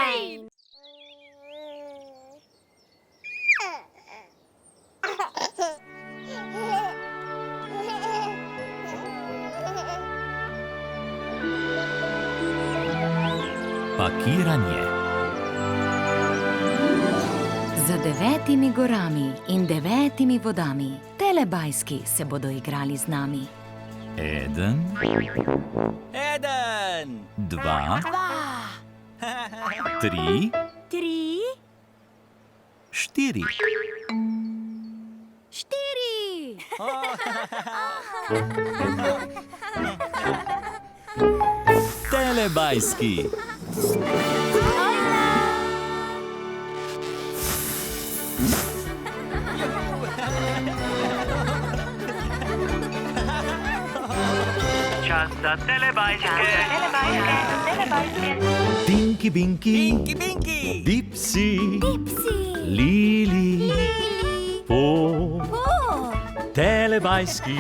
Fajn! Pakiranje. Za 9 gorami in 9 vodami telebajski se bodo igrali z nami. 1, 2, 3, 4. 4. Telebajski. Čas za telebajske. Tinky Binky, Dipsy, Lili, Po. Telebajski,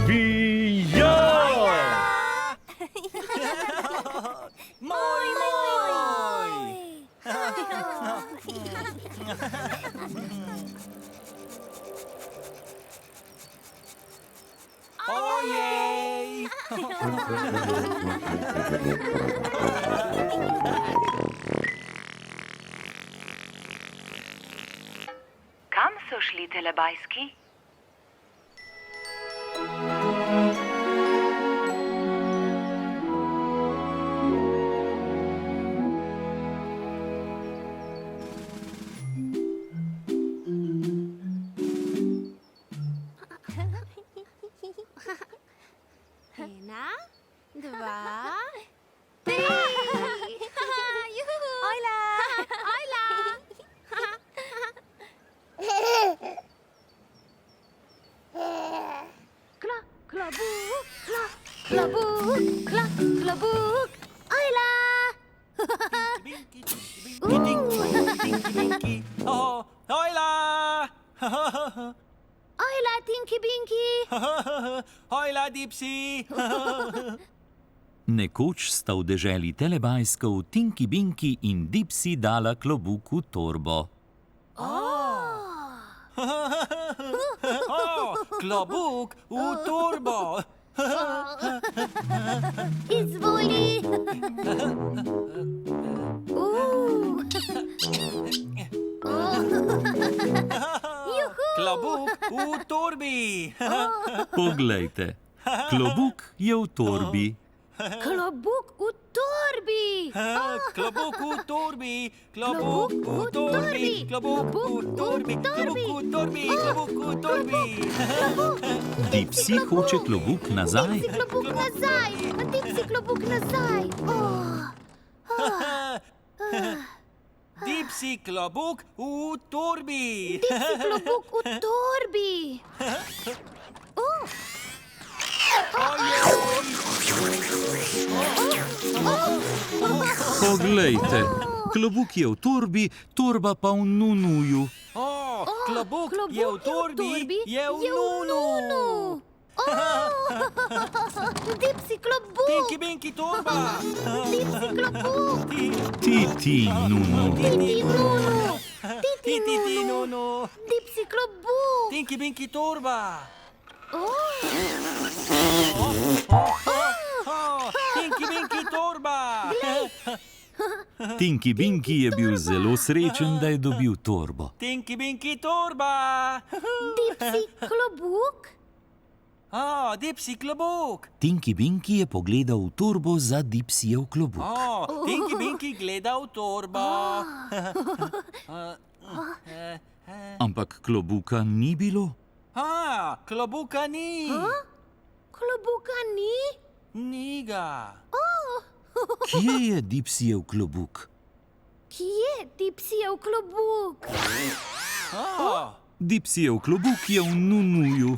živijo! Moj! Ojej! Kam so šli telebajski? Ena, dva, tri! Ojla! Klobuk! Ojla! Ojla! Ojla, Tinky Binky! Ojla, Dipsy! Nekoč sta v deželi telebajskov Tinky Binky in Dipsy dala klobuk v torbo. Klobuk v torbo! Izvoli! Klobuk v torbi! Poglejte, klobuk je v torbi. Klobuk v torbi! Klobuk v torbi! Klobuk v torbi! Klobuk v torbi! Klobuk v torbi! Klobuk v torbi! Dipsy hoče klobuk nazaj. Dipsy, klobuk nazaj! Dipsy, klobuk v torbi! Dipsy, klobuk v torbi! Poglejte, klobuk je v torbi, torba pa v nunuju. Klobuk je v torbi, je v nunu! Dipsy, klobuk! Tinky Binky torba! Dipsy, klobuk! Ti, nunu. Ti, nunu! Dipsy, klobuk! Tinky Binky torba! Tinky Binky torba! Tinky Binky je bil zelo srečen, da je dobil torbo. Tinky Binky torba! Dipsy, klobuk? Dipsy, klobuk! Tinky Binky je pogledal v torbo za Dipsyjev klobuk. Tinky Binky gleda v torbo. Ampak klobuka ni bilo. Klobuka ni. Klobuka ni? Ni ga. Kje je Dipsyjev klobuk? Kje Dipsyjev klobuk? Dipsyjev klobuk je v nunuju.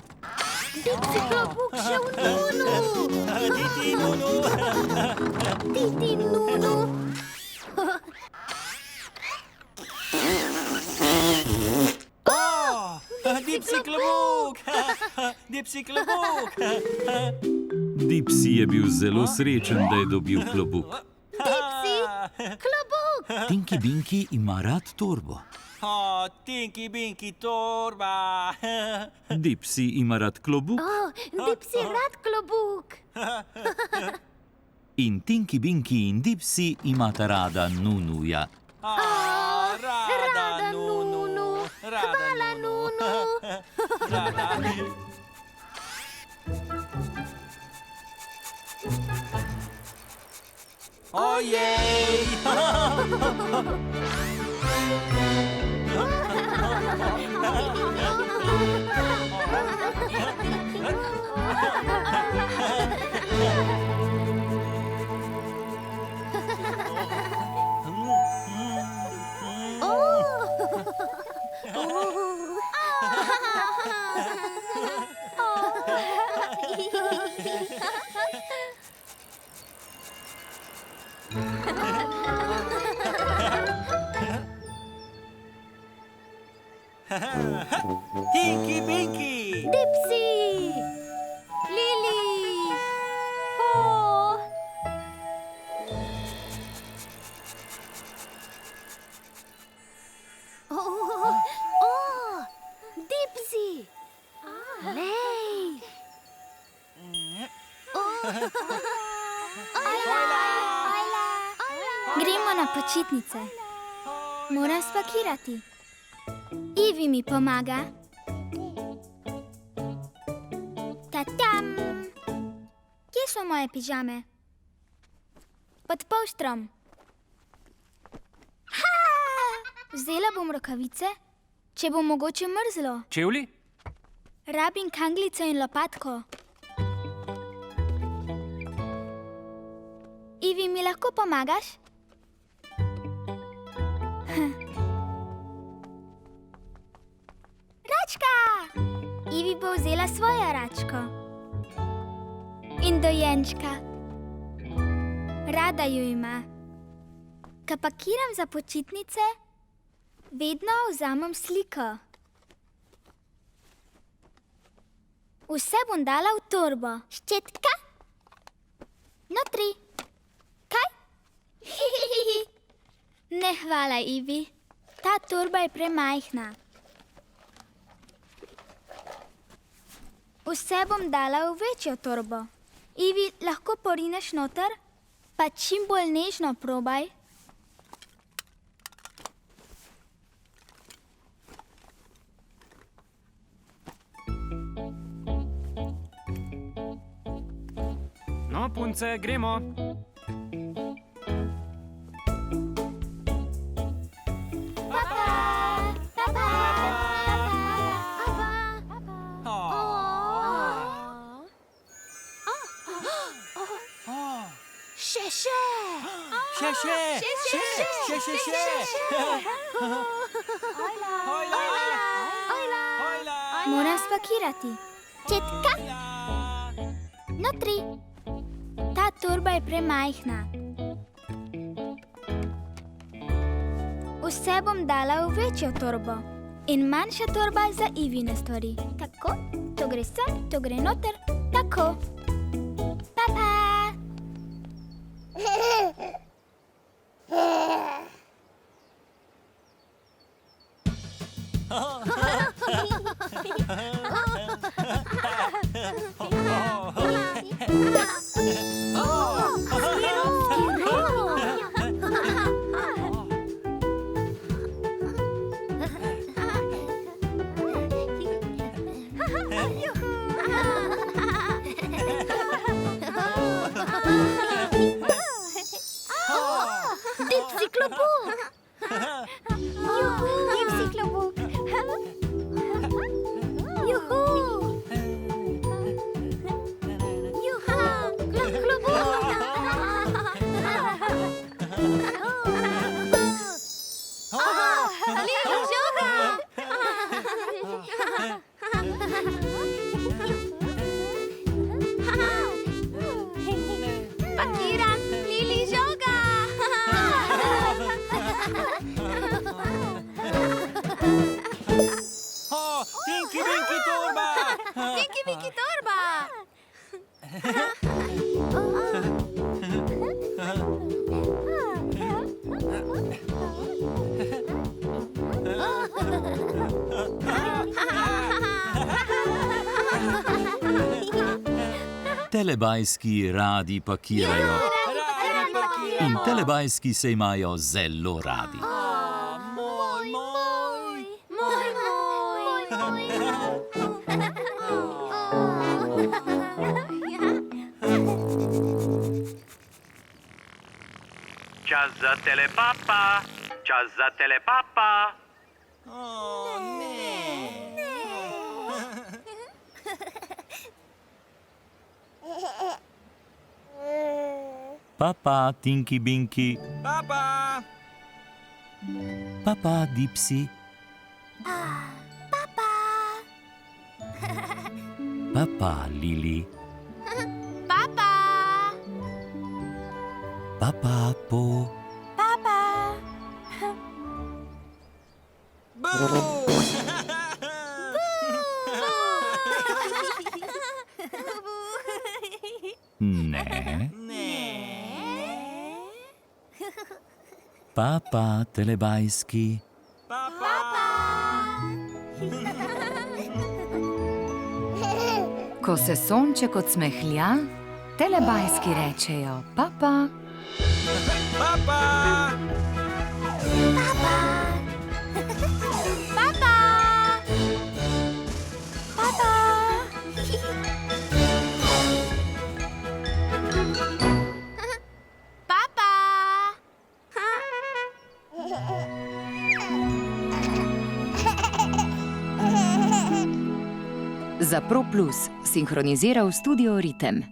Dipsy, klobuk še v nunu! Ti, nunu. Ti, nunu! Dipsy, klobuk! Dipsy, klobuk! Dipsy je bil zelo srečen, da je dobil klobuk. Dipsy, klobuk. Tinky Binky ima rad torbo. Tinky Binky torba. Dipsy ima rad klobuk Dipsy rad klobuk. in Tinky Binky in Dipsy imata rada Nunuja. Rada Nunu. Hvala, Nunu. Ojej! Tinky Binky! Dipsy. Lily. Oh. Dipsy. Lej. Gremo na počitnice. Moram spakirati. Ivi mi pomaga. Ta-tam! Kje so moje pižame? Pod polštrom. Ha! Vzela bom rokavice, če bo mogoče mrzlo. Čevlji? Rabim kanglico in lopatko. Ivi, mi lahko pomagaš? Račka! Ivi bo vzela svojo račko. In dojenčka. Rada jo ima. Ko pakiram za počitnice, vedno vzamem sliko. Vse bom dala v torbo. Ščetka? Notri. Kaj? Ne, hvala, Ivi. Ta torba je premajhna. Vse bom dala v večjo torbo. Ivi, lahko porineš noter? Pa čim bolj nežno probaj. No, punce, gremo. Moram spakirati. Četka? Notri. Ta torba je premajhna. Vse bom dala v večjo torbo. In manjša torba za Ivine stvari. Tako, to gre sem, to gre noter. Tako. Pa, pa. Dipsy klobuk. Dipsy klobuk. Juhu. Juhu. Telebajski radi pakirajo. In telebajski se imajo zelo radi. Moj, moj. Čas za telepapa. Čas za telepapa. O, ne. Papa, Tinky Binky. Papa. Papa, Dipsy. Papa, Lili. Papa! Papa, Po. Boo! Ne. Ne. Papa, telebajski. Papa. Ko se sonček odsmehlja, telebajski rečejo papa. Papa. Za Pro Plus sinhroniziral Studio Ritem.